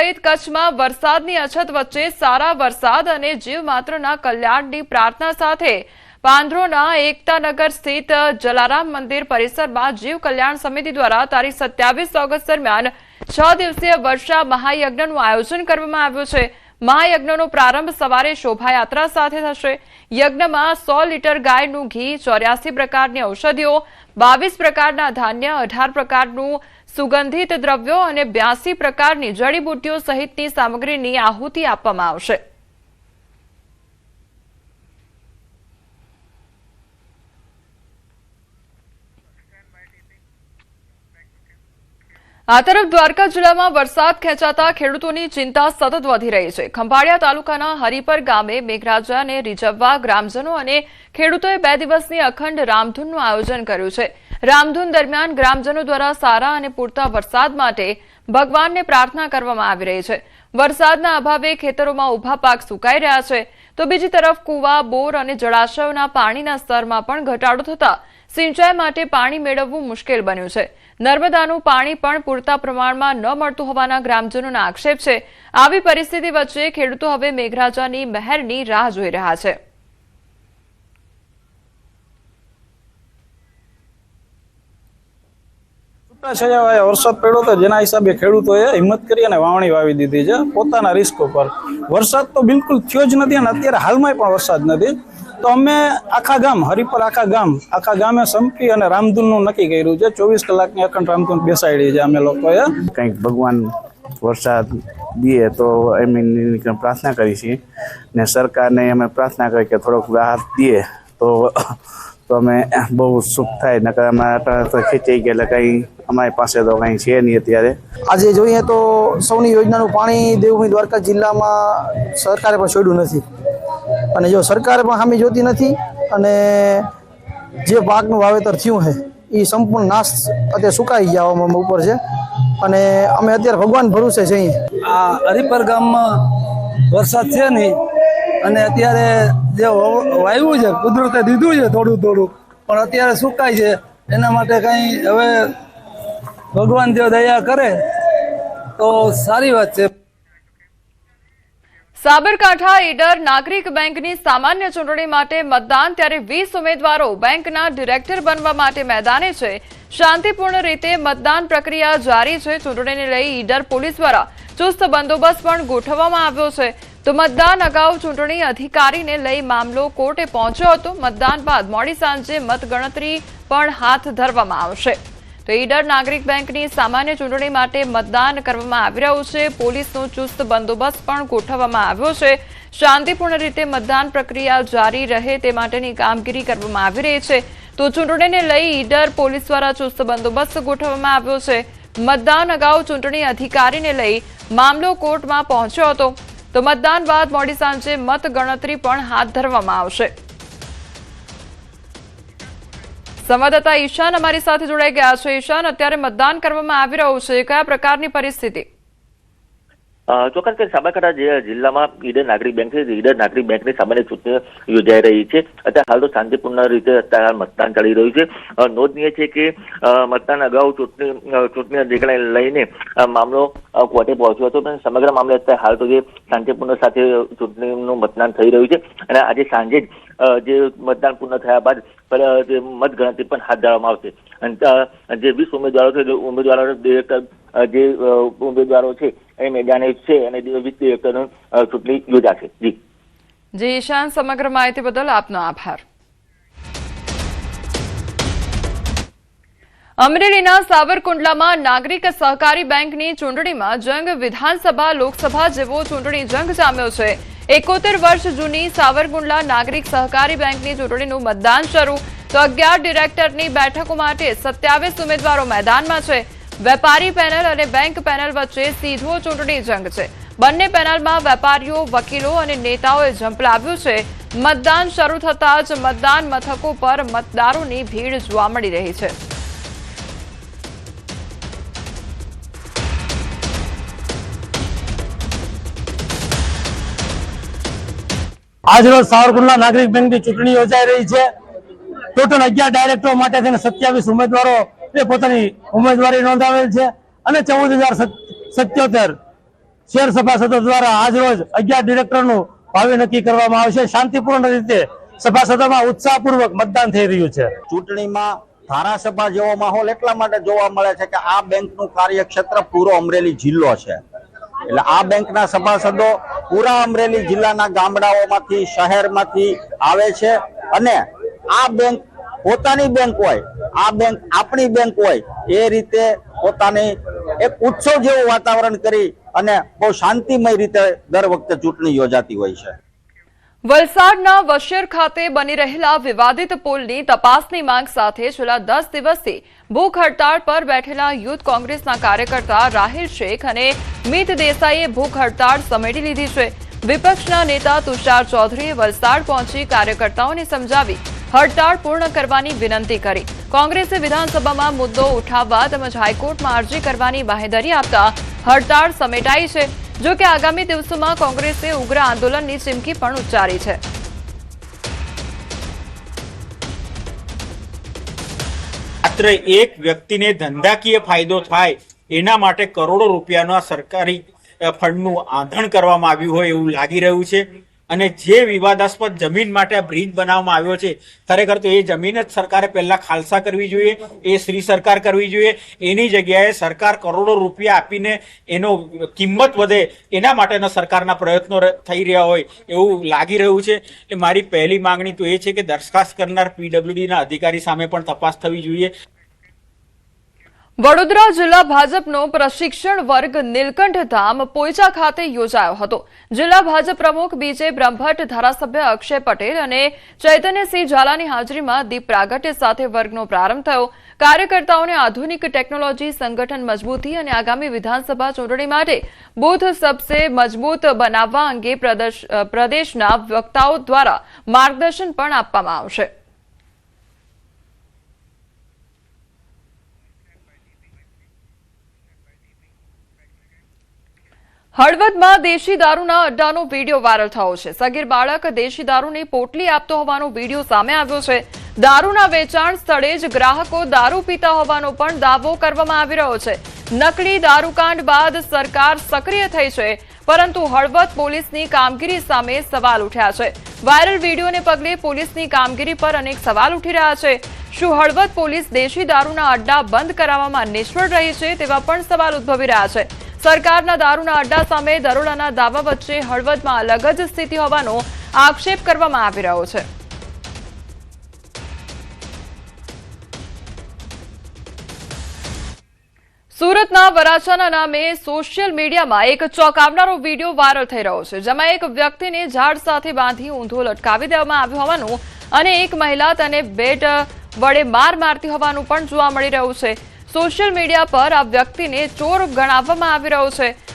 સહિત કચ્છમાં વરસાદની અછત વચ્ચે સારા વરસાદ અને જીવમાત્રના કલ્યાણની પ્રાર્થના સાથે પાંદરોના એકતાનગર સ્થિત જલારામ મંદિર પરિસરમાં જીવ કલ્યાણ સમિતિ દ્વારા તારીખ 27 ઓગસ્ટ દરમિયાન 6 દિવસીય વર્ષા મહાયજ્ઞનું આયોજન કરવામાં આવ્યું છે। મહાયજ્ઞનો પ્રારંભ સવારે શોભાયાત્રા સાથે થશે। યજ્ઞમાં 100 લીટર ગાયનું ઘી, 84 પ્રકારની ઔષધિઓ, 22 પ્રકારના ધાન્ય, 18 પ્રકારનું સુગંધિત દ્રવ્યો અને 82 પ્રકારની જડીબુટ્ટીઓ સહિતની સામગ્રીની આહુતિ આપવામાં આવશે। આ તરફ દ્વારકા જિલ્લામાં વરસાદ ખેંચાતા ખેડૂતોની ચિંતા સતત વધી રહી છે। ખંભાળિયા તાલુકાના હરિપર ગામે મેઘરાજાને રીઝવવા ગ્રામજનો અને ખેડૂતોએ 2 દિવસની અખંડ રામધૂનનું આયોજન કર્યું છે। રામધૂન દરમિયાન ગ્રામજનો દ્વારા સારા અને પૂરતા વરસાદ માટે ભગવાનને પ્રાર્થના કરવામાં આવી રહી છે। વરસાદના અભાવે ખેતરોમાં ઊભા પાક સુકાઈ રહ્યા છે, તો બીજી તરફ કુવા, બોર અને જળાશયોના પાણીના સ્તરમાં પણ ઘટાડો થતા સિંચાઈ માટે પાણી મેળવવું મુશ્કેલ બન્યું છે। નર્મદાનું પાણી પણ પૂરતા પ્રમાણમાં ન મળતું હોવાના ગ્રામજનોના આક્ષેપ છે। આવી પરિસ્થિતિ વચ્ચે ખેડૂતો હવે મેઘરાજાની મહેરની રાહ જોઈ રહ્યા છે। વરસાદ પડ્યો તો જેના હિસાબે ખેડૂતોએ હિંમત કરી અને વાવણી વાવી દીધી છે પોતાના રિસ્ક ઉપર। વરસાદ તો બિલકુલ થયો જ નથી અને અત્યારે હાલમાં પણ વરસાદ નથી, તો અમે આખા ગામ હરિપર આખા ગામે સંપી અને રામધૂનનું નક્કી કર્યું છે। 24 કલાકની અખંડ રામધૂન બેસાડી છે અમે લોકોએ। કંઈક ભગવાન વરસાદ દે તો એમની પ્રાર્થના કરી છે ને સરકારને અમે પ્રાર્થના કરી કે થોડોક રાહત દે તો અમે બહુ સુખ થાય, નકર અમારા તો ખેંચાઈ ગયા એટલે કંઈ અમારી પાસે તો કંઈ છે નહીં અત્યારે। આજે જોઈએ તો સૌની યોજનાનું પાણી દેવભૂમિ દ્વારકા જિલ્લામાં સરકારે પણ છોડ્યું નથી, અને જો સરકાર પણ સામે જોતી નથી અને જે પાકનું વાવેતર થયું છે એ સંપૂર્ણ નાશ અત્યારે સુકાઈ જવામાં ઉપર છે, અને અમે અત્યારે ભગવાન ભરોસે છીએ। આ હરિપર ગામમાં વરસાદ છે નહીં અને અત્યારે જે વાવ્યું છે કુદરતે દીધું છે થોડું પણ અત્યારે સુકાય છે। એના માટે કંઈ હવે ભગવાન જો દયા કરે તો સારી વાત છે। સાબરકાંઠા ઈડર નાગરિક બેંકની સામાન્ય ચૂંટણી માટે મતદાન, ત્યારે 20 ઉમેદવારો બેંકના ડિરેક્ટર બનવા માટે મેદાને છે। શાંતિપૂર્ણ રીતે મતદાન પ્રક્રિયા જારી છે। ચૂંટણીને લઈ ઈડર પોલીસ દ્વારા ચુસ્ત બંદોબસ્ત પણ ગોઠવવામાં આવ્યો છે। તો મતદાન અગાઉ ચૂંટણી અધિકારીને લઈ મામલો કોર્ટે પહોંચ્યો હતો। મતદાન બાદ મોડી સાંજે મતગણતરી પણ હાથ ધરવામાં આવશે। તો ઈડર નાગરિક બેંકની સામાન્ય ચૂંટણી માટે મતદાન કરવામાં આવી રહ્યું છે। પોલીસનો ચુસ્ત બંદોબસ્ત પણ ગોઠવવામાં આવ્યો છે। શાંતિપૂર્ણ રીતે મતદાન પ્રક્રિયા જારી રહે તે માટેની કામગીરી કરવામાં આવી રહી છે। તો ચૂંટણીને લઈ ઈડર પોલીસ દ્વારા ચુસ્ત બંદોબસ્ત ગોઠવવામાં આવ્યો છે। મતદાન અગાઉ ચૂંટણી અધિકારીને લઈ મામલો કોર્ટમાં પહોંચ્યો હતો। તો મતદાન બાદ મોડી સાંજે મતગણતરી પણ હાથ ધરવામાં આવશે। સંવાદદાતા ઈશાન અમારી સાથે જોડાઈ ગયા છે। ઈશાન, અત્યારે મતદાન કરવામાં આવી રહ્યું છે, કયા પ્રકારની પરિસ્થિતિ? ચોક્કસ કે સાબરકાંઠા જિલ્લામાં ઈડર નાગરિક બેંક છે, ઈડર નાગરિક બેંકની સામાન્ય ચૂંટણી યોજાઈ રહી છે। અત્યારે હાલ તો શાંતિપૂર્ણ રીતે અત્યારે મતદાન ચાલી રહ્યું છે। નોંધનીય છે કે મતદાન અગાઉ ચૂંટણી અધિકારીને લઈને મામલો કોર્ટે પહોંચ્યો હતો, પણ સમગ્ર મામલે અત્યારે હાલ તો જે શાંતિપૂર્ણ સાથે ચૂંટણીનું મતદાન થઈ રહ્યું છે, અને આજે સાંજે જ જે મતદાન પૂર્ણ થયા બાદ મતગણતરી પણ હાથ ધરવામાં આવશે। અને જે 20 ઉમેદવારો છે, જે ઉમેદવારો છે એ મેદાને છે અને 20 ડિરેક્ટરની ચૂંટણી યોજાશે। જી ઈશાન, સમગ્ર માહિતી બદલ આપનો આભાર। અમરેલીના સાવરકુંડલામાં નાગરિક સહકારી બેંકની ચૂંટણીમાં જંગ વિધાનસભા લોકસભા જેવો ચૂંટણી જંગ જામ્યો છે। 71 વર્ષ જૂની સાવરકુંડલા નાગરિક સહકારી બેંકની ચૂંટણીનું મતદાન શરૂ, તો 11 ડિરેક્ટરની બેઠકો માટે 27 ઉમેદવારો મેદાનમાં છે। વેપારી પેનલ અને બેંક પેનલ વચ્ચે સીધો ચૂંટણી જંગ છે। બંને પેનલમાં વેપારીઓ, વકીલો અને નેતાઓએ ઝંપલાવ્યું છે। મતદાન શરૂ થતાં જ મતદાન મથકો પર મતદારોની ભીડ જોવા મળી રહી છે। આજરોજ સાવરકુંડલા નાગરિક બેંકની ચૂંટણી યોજાઈ રહી છે। ટોટલ 11 ડાયરેક્ટરો માટે 27 ઉમેદવારો પોતાની ઉમેદવારી નોંધાવેલ છે અને 14,077 શહેર સભાસદો દ્વારા આજરોજ 11 ડિરેક્ટરનું ભાવિ નક્કી કરવામાં આવશે. શાંતિપૂર્ણ રીતે સભાસદોમાં ઉત્સાહપૂર્વક મતદાન થઈ રહ્યું છે. ચૂંટણીમાં ધારાસભા જેવો માહોલ એટલા માટે જોવા મળે છે કે આ બેંકનું કાર્યક્ષેત્ર પૂરો અમરેલી જિલ્લો છે. એટલે આ બેંકના સભાસદો પૂરા અમરેલી જિલ્લાના ગામડાઓમાંથી, શહેરમાંથી આવે છે અને આ બેંક પોતાની બેંક હોય, આ બેંક આપણી બેંક હોય એ રીતે પોતાની એક ઉત્સવ જેવું વાતાવરણ કરી અને બહુ શાંતિમય રીતે દર વખતે ચૂંટણી યોજાતી હોય છે. વલસાડના વશેર ખાતે બની રહેલા વિવાદિત પુલની તપાસની માંગ સાથે છેલ્લા 10 દિવસથી ભૂખ હડતાળ પર બેઠેલા યુથ કોંગ્રેસના કાર્યકર્તા રાહિલ શેખ અને મિત દેસાઈએ ભૂખ હડતાળ સમેટી લીધી છે. વિપક્ષના નેતા તુષાર ચૌધરીએ વલસાડ પહોંચી કાર્યકર્તાઓને સમજાવી હડતાળ પૂર્ણ કરવાની વિનંતી કરી. કોંગ્રેસે વિધાનસભામાં મુદ્દો ઉઠાવવા તેમજ હાઈકોર્ટમાં અરજી કરવાની બાહેધરી આપતા હડતાળ સમેટાઈ છે. જો કે આગામી દિવસોમાં કોંગ્રેસે ઉગ્ર આંદોલનની ચીમકી પણ ઉચ્ચારી છે. માત્ર એક વ્યક્તિને ધંધાકીય ફાયદો થાય એના માટે કરોડો રૂપિયાના સરકારી ફંડનું આંધણ કરવામાં આવ્યું હોય એવું લાગી રહ્યું છે. અને જે વિવાદાસ્પદ જમીન માટે બ્રિજ બનાવવામાં આવ્યો છે, ખરેખર તો એ જમીન જ સરકારે પહેલા ખાલસા કરવી જોઈએ, એ શ્રી સરકાર કરવી જોઈએ. એની જગ્યાએ સરકાર કરોડો રૂપિયા આપીને એનો કિંમત વધે એના માટેના સરકારના પ્રયત્નો થઈ રહ્યા હોય એવું લાગી રહ્યું છે. એટલે મારી પહેલી માંગણી તો એ છે કે દરખાસ્ત કરનાર પીડબ્લ્યુડીના અધિકારી સામે પણ તપાસ થવી જોઈએ. વડોદરા જિલ્લા ભાજપનો પ્રશિક્ષણ વર્ગ નીલકંઠ ધામ પોઈચા ખાતે યોજાયો હતો. જિલ્લા ભાજપ પ્રમુખ બીજે બ્રહ્મભટ્ટ, ધારાસભ્ય અક્ષય પટેલ અને ચૈતન્યસિંહ ઝાલાની હાજરીમાં દીપ પ્રાગટ્ય સાથે વર્ગનો પ્રારંભ થયો. કાર્યકર્તાઓને આધુનિક ટેકનોલોજી, સંગઠન મજબૂતી અને આગામી વિધાનસભા ચૂંટણી માટે બૂથ સબસે મજબૂત બનાવવા અંગે પ્રદેશના વક્તાઓ દ્વારા માર્ગદર્શન પણ આપવામાં આવશે. હળવદમાં દેશી દારૂના અડ્ડાનો વિડીયો વાયરલ થયો છે. સગીર બાળક દેશી દારૂની પોટલી આપતો હોવાનો વિડીયો સામે આવ્યો છે. દારૂના વેચાણ સ્થળે જ ગ્રાહકો દારૂ પીતા હોવાનો પણ દાવો કરવામાં આવી રહ્યો છે. નકલી દારૂકાંડ બાદ સરકાર સક્રિય થઈ છે, પરંતુ હળવદ પોલીસની કામગીરી સામે સવાલ ઉઠ્યા છે. વાયરલ વિડીયોને પગલે પોલીસની કામગીરી પર અનેક સવાલ ઉઠી રહ્યા છે. શું હળવદ પોલીસ દેશી દારૂના અડ્ડા બંધ કરાવવામાં નિષ્ફળ રહી છે, તેવા પણ સવાલ ઉદ્ભવી રહ્યા છે. સરકારના દારૂના અડ્ડા સામે દરોડાના દાવા વચ્ચે હળવદમાં અલગ જ સ્થિતિ હોવાનો આક્ષેપ કરવામાં આવી રહ્યો છે. સુરતના વરાછાના નામે સોશિયલ મીડિયામાં એક ચોંકાવનારો વિડીયો વાયરલ થઈ રહ્યો છે, જેમાં એક વ્યક્તિને ઝાડ સાથે બાંધી ઊંધો લટકાવી દેવામાં આવ્યો હોવાનું અને એક મહિલા તેને બેટ વડે માર મારતી હોવાનું પણ જોવા મળી રહ્યું છે. સોશિયલ મીડિયા પર આ વ્યક્તિને ચોર ગણાવવામાં આવી રહ્યો છે.